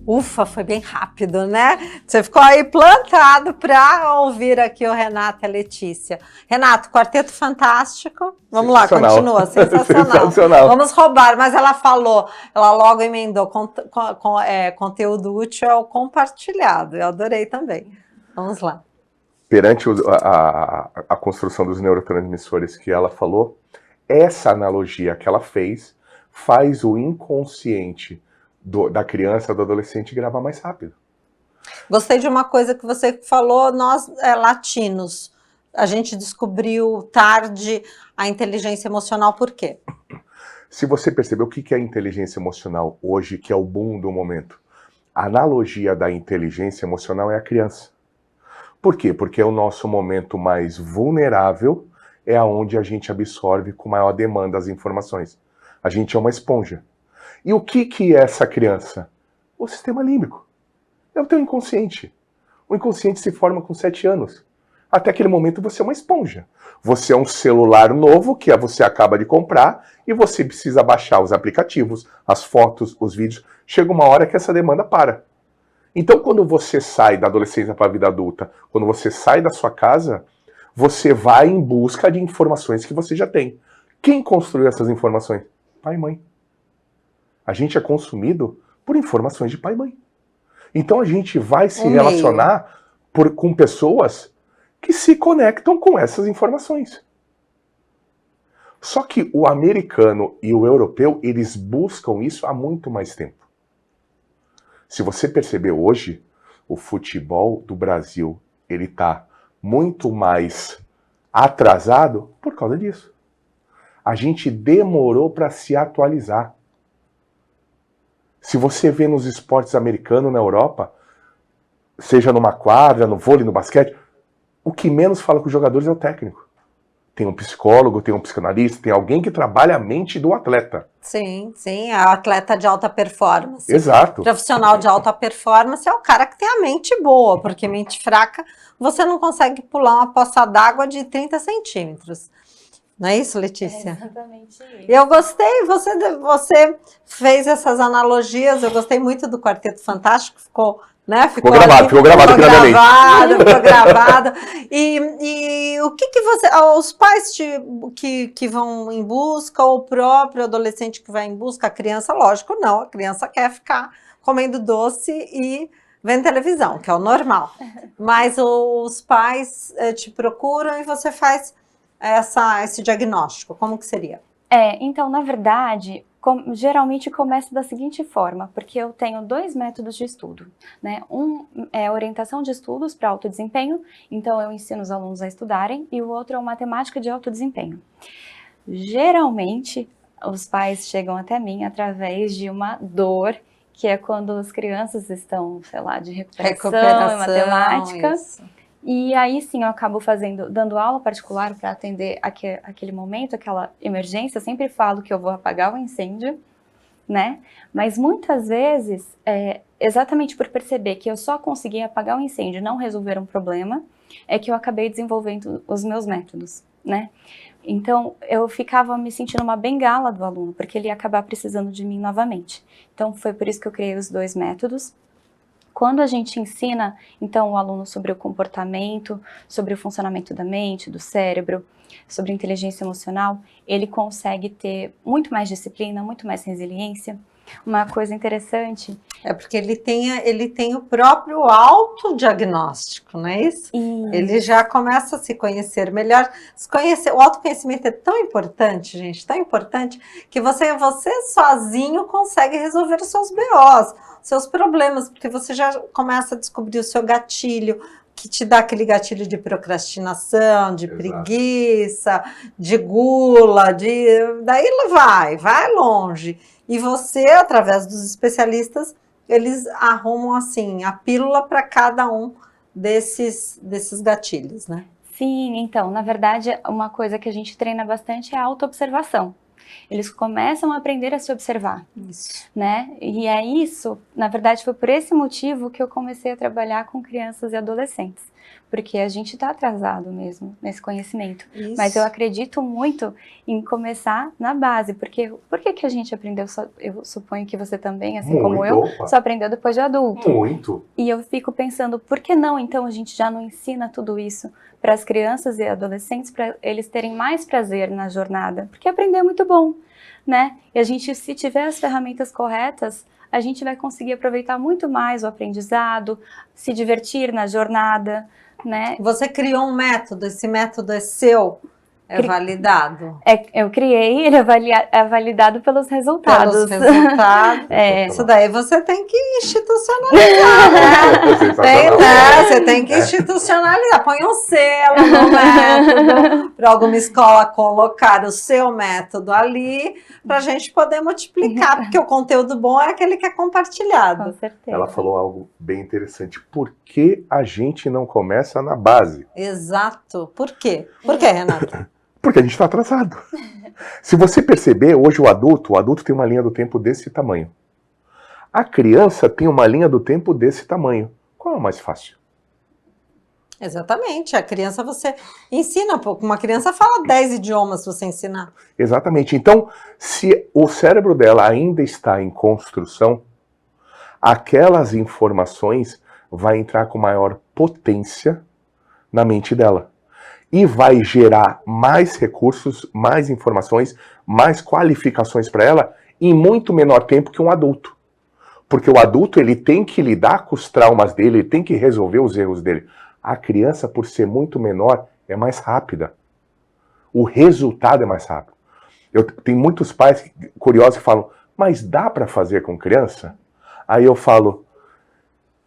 Ufa, foi bem rápido, né? Você ficou aí plantado para ouvir aqui o Renato e a Letícia. Renato, Quarteto Fantástico. Vamos lá, continua. Sensacional. Sensacional. Vamos roubar, mas ela falou, ela logo emendou conteúdo útil ao compartilhado. Eu adorei também. Vamos lá. Perante a construção dos neurotransmissores que ela falou, essa analogia que ela fez faz o inconsciente da criança, do adolescente gravar mais rápido. Gostei de uma coisa que você falou, nós latinos, a gente descobriu tarde a inteligência emocional, por quê? Se você perceber o que é inteligência emocional hoje, que é o boom do momento, a analogia da inteligência emocional é a criança. Por quê? Porque é o nosso momento mais vulnerável, é onde a gente absorve com maior demanda as informações. A gente é uma esponja. E o que é essa criança? O sistema límbico. É o teu inconsciente. O inconsciente se forma com 7 anos. Até aquele momento você é uma esponja. Você é um celular novo que você acaba de comprar e você precisa baixar os aplicativos, as fotos, os vídeos. Chega uma hora que essa demanda para. Então, quando você sai da adolescência para a vida adulta, quando você sai da sua casa, você vai em busca de informações que você já tem. Quem construiu essas informações? Pai e mãe. A gente é consumido por informações de pai e mãe. Então, a gente vai se relacionar com pessoas que se conectam com essas informações. Só que o americano e o europeu, eles buscam isso há muito mais tempo. Se você perceber hoje, o futebol do Brasil, ele está muito mais atrasado por causa disso. A gente demorou para se atualizar. Se você vê nos esportes americanos na Europa, seja numa quadra, no vôlei, no basquete, o que menos fala com os jogadores é o técnico. Tem um psicólogo, tem um psicanalista, tem alguém que trabalha a mente do atleta. Sim, sim, é o atleta de alta performance. Exato. Profissional de alta performance é o cara que tem a mente boa, porque mente fraca, você não consegue pular uma poça d'água de 30 centímetros. Não é isso, Letícia? É exatamente isso. Eu gostei, você fez essas analogias, eu gostei muito do Quarteto Fantástico, ficou gravado. E o que você, os pais que vão em busca, ou o próprio adolescente que vai em busca, a criança, lógico, não, a criança quer ficar comendo doce e vendo televisão, que é o normal. Mas os pais te procuram e você faz esse diagnóstico, como que seria? Então, na verdade, geralmente começa da seguinte forma, porque eu tenho 2 métodos de estudo, né? Um é orientação de estudos para alto desempenho, então eu ensino os alunos a estudarem, e o outro é uma matemática de alto desempenho. Geralmente, os pais chegam até mim através de uma dor, que é quando as crianças estão, sei lá, de recuperação em matemática. Isso. E aí sim eu acabo dando aula particular para atender aquele momento, aquela emergência. Eu sempre falo que eu vou apagar o incêndio, né? Mas muitas vezes, exatamente por perceber que eu só consegui apagar o incêndio e não resolver um problema, é que eu acabei desenvolvendo os meus métodos, né? Então eu ficava me sentindo uma bengala do aluno, porque ele ia acabar precisando de mim novamente. Então foi por isso que eu criei os 2 métodos. Quando a gente ensina, então, o aluno sobre o comportamento, sobre o funcionamento da mente, do cérebro, sobre inteligência emocional, ele consegue ter muito mais disciplina, muito mais resiliência. Uma coisa interessante... É porque ele tem o próprio autodiagnóstico, não é isso? Ele já começa a se conhecer melhor. O autoconhecimento é tão importante, gente, tão importante, que você sozinho consegue resolver os seus BOs, seus problemas, porque você já começa a descobrir o seu gatilho, que te dá aquele gatilho de procrastinação, de preguiça, de gula, daí vai longe. E você, através dos especialistas, eles arrumam assim a pílula para cada um desses gatilhos, né? Sim, então, na verdade, uma coisa que a gente treina bastante é a autoobservação. Eles começam a aprender a se observar, né? E é isso, na verdade, foi por esse motivo que eu comecei a trabalhar com crianças e adolescentes. porque a gente está atrasado mesmo nesse conhecimento. Isso. Mas eu acredito muito em começar na base, porque por que a gente aprendeu, eu suponho que você também, assim como eu, só aprendeu depois de adulto. Muito. E eu fico pensando, por que não, então, a gente já não ensina tudo isso para as crianças e adolescentes, para eles terem mais prazer na jornada? Porque aprender é muito bom, né? E a gente, se tiver as ferramentas corretas, a gente vai conseguir aproveitar muito mais o aprendizado, se divertir na jornada, né? Você criou um método, esse método é seu? É validado? Eu criei, ele é validado pelos resultados. Pelos resultados. Isso daí você tem que institucionalizar, né? Você tem que institucionalizar. Põe um selo no método, para alguma escola colocar o seu método ali, para a gente poder multiplicar, porque o conteúdo bom é aquele que é compartilhado. Com certeza. Ela falou algo bem interessante. Por que a gente não começa na base? Exato. Por quê? Por quê, Renata? Porque a gente está atrasado. Se você perceber, hoje o adulto tem uma linha do tempo desse tamanho. A criança tem uma linha do tempo desse tamanho. Qual é o mais fácil? Exatamente. A criança você ensina pouco. Uma criança fala 10 idiomas se você ensinar. Exatamente. Então, se o cérebro dela ainda está em construção, aquelas informações vão entrar com maior potência na mente dela. E vai gerar mais recursos, mais informações, mais qualificações para ela em muito menor tempo que um adulto. Porque o adulto ele tem que lidar com os traumas dele, ele tem que resolver os erros dele. A criança, por ser muito menor, é mais rápida. O resultado é mais rápido. Tem muitos pais curiosos que falam, mas dá para fazer com criança? Aí eu falo,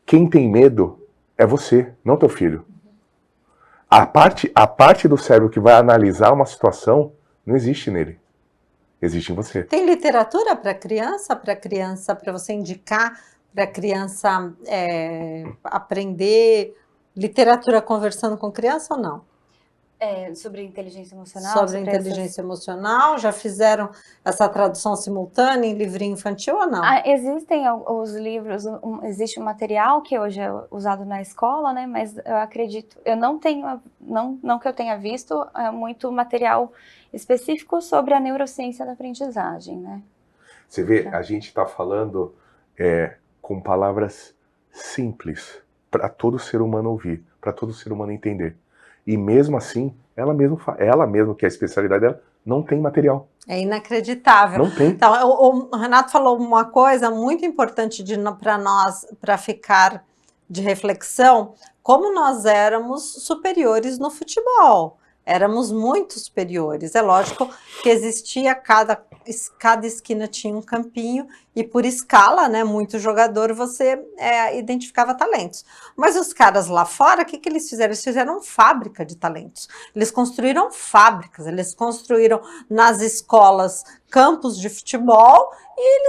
quem tem medo é você, não teu filho. A parte do cérebro que vai analisar uma situação não existe nele. Existe em você. Tem literatura para para você indicar para a criança aprender literatura conversando com criança ou não? Sobre inteligência emocional? Sobre inteligência emocional, já fizeram essa tradução simultânea em livrinho infantil ou não? Existem os livros, existe um material que hoje é usado na escola, né? Mas eu acredito, eu não tenho, não que eu tenha visto, muito material específico sobre a neurociência da aprendizagem, né? Você vê, a gente está falando com palavras simples para todo ser humano ouvir, para todo ser humano entender. E mesmo assim, ela mesma, que é a especialidade dela, não tem material. É inacreditável. Não tem. Então, o Renato falou uma coisa muito importante para nós, para ficar de reflexão, como nós éramos superiores no futebol. Éramos muito superiores. É lógico que existia, cada esquina tinha um campinho, e por escala, né, muito jogador, você identificava talentos. Mas os caras lá fora, o que eles fizeram? Eles fizeram fábrica de talentos. Eles construíram fábricas, eles construíram nas escolas campos de futebol, e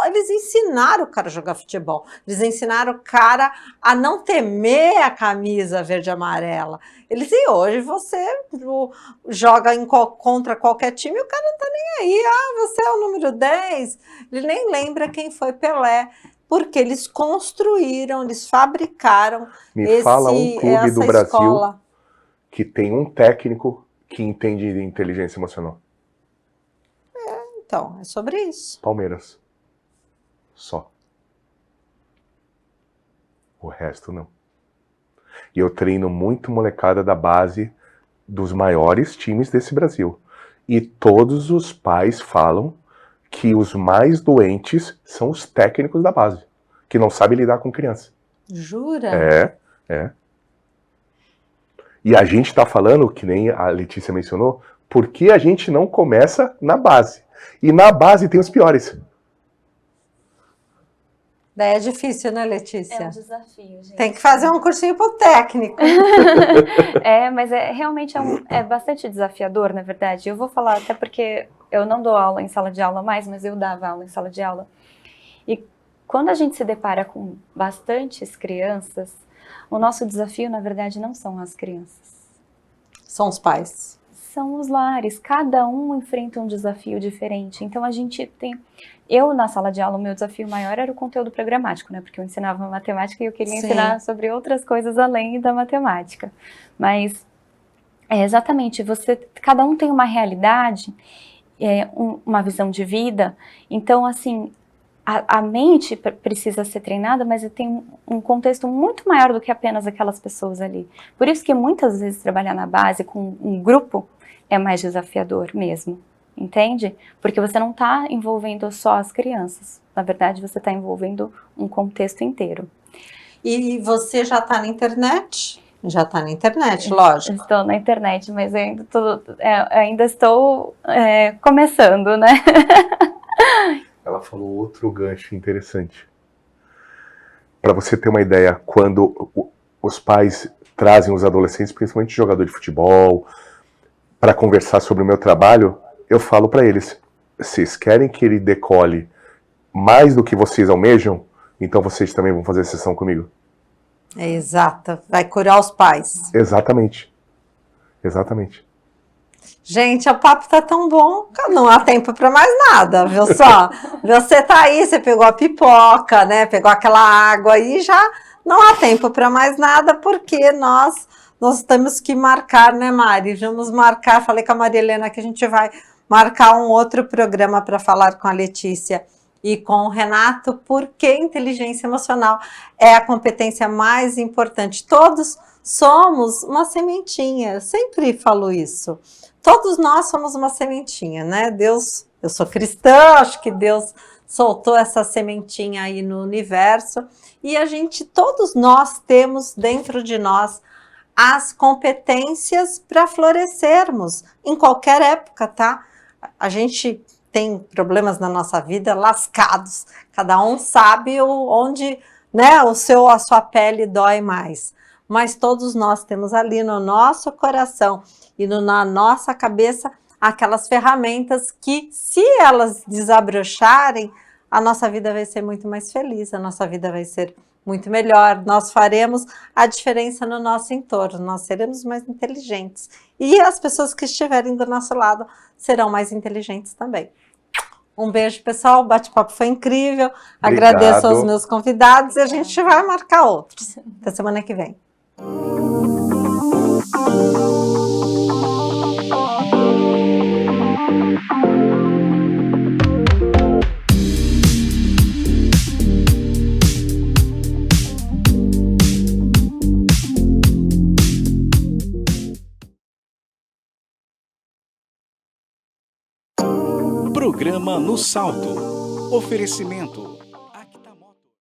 eles ensinaram o cara a jogar futebol. Eles ensinaram o cara a não temer a camisa verde e amarela. E hoje você joga contra qualquer time e o cara não tá nem aí. Você é o número 10. Ele nem lembra quem foi Pelé. Porque eles construíram, eles fabricaram fala um clube do Brasil escola. Que tem um técnico que entende de inteligência emocional. Então, é sobre isso. Palmeiras. Só. O resto não. E eu treino muito molecada da base dos maiores times desse Brasil. E todos os pais falam que os mais doentes são os técnicos da base, que não sabem lidar com criança. Jura? É. E a gente está falando, que nem a Letícia mencionou, por que a gente não começa na base? E na base tem os piores. Daí é difícil, né, Letícia? É um desafio, gente. Tem que fazer um cursinho pro técnico. Mas realmente é bastante desafiador, na verdade. Eu vou falar até porque eu não dou aula em sala de aula mais, mas eu dava aula em sala de aula. E quando a gente se depara com bastantes crianças, o nosso desafio, na verdade, não são as crianças. São os pais. são os lares. Cada um enfrenta um desafio diferente. Então a gente tem... Eu, na sala de aula, o meu desafio maior era o conteúdo programático, né? Porque eu ensinava matemática e eu queria ensinar sobre outras coisas além da matemática. Mas, exatamente, cada um tem uma realidade, uma visão de vida. Então, assim, a mente precisa ser treinada, mas tem um contexto muito maior do que apenas aquelas pessoas ali. Por isso que muitas vezes trabalhar na base com um grupo é mais desafiador mesmo. Entende? Porque você não está envolvendo só as crianças. Na verdade, você está envolvendo um contexto inteiro. E você já está na internet? Já está na internet, lógico. Estou na internet, mas ainda estou começando, né? Ela falou outro gancho interessante. Para você ter uma ideia, quando os pais trazem os adolescentes, principalmente jogador de futebol, para conversar sobre o meu trabalho, eu falo para eles, vocês querem que ele decole mais do que vocês almejam? Então vocês também vão fazer sessão comigo. É exato, vai curar os pais. Exatamente. Exatamente. Gente, o papo tá tão bom que não há tempo para mais nada, viu só? Você tá aí, você pegou a pipoca, né? Pegou aquela água aí, já não há tempo para mais nada, porque nós temos que marcar, né, Mari? Vamos marcar, falei com a Maria Helena que a gente vai marcar um outro programa para falar com a Letícia e com o Renato, porque inteligência emocional é a competência mais importante. Todos somos uma sementinha, eu sempre falo isso. Todos nós somos uma sementinha, né? Deus, eu sou cristã, acho que Deus soltou essa sementinha aí no universo e todos nós temos dentro de nós as competências para florescermos em qualquer época, tá? A gente tem problemas na nossa vida lascados, cada um sabe onde, né, a sua pele dói mais, mas todos nós temos ali no nosso coração e na nossa cabeça aquelas ferramentas que, se elas desabrocharem, a nossa vida vai ser muito mais feliz, a nossa vida vai ser muito melhor, nós faremos a diferença no nosso entorno, nós seremos mais inteligentes. E as pessoas que estiverem do nosso lado serão mais inteligentes também. Um beijo, pessoal, o bate-papo foi incrível, Obrigado. Agradeço aos meus convidados e a gente vai marcar outros. Até semana que vem. Programa No Salto. Oferecimento: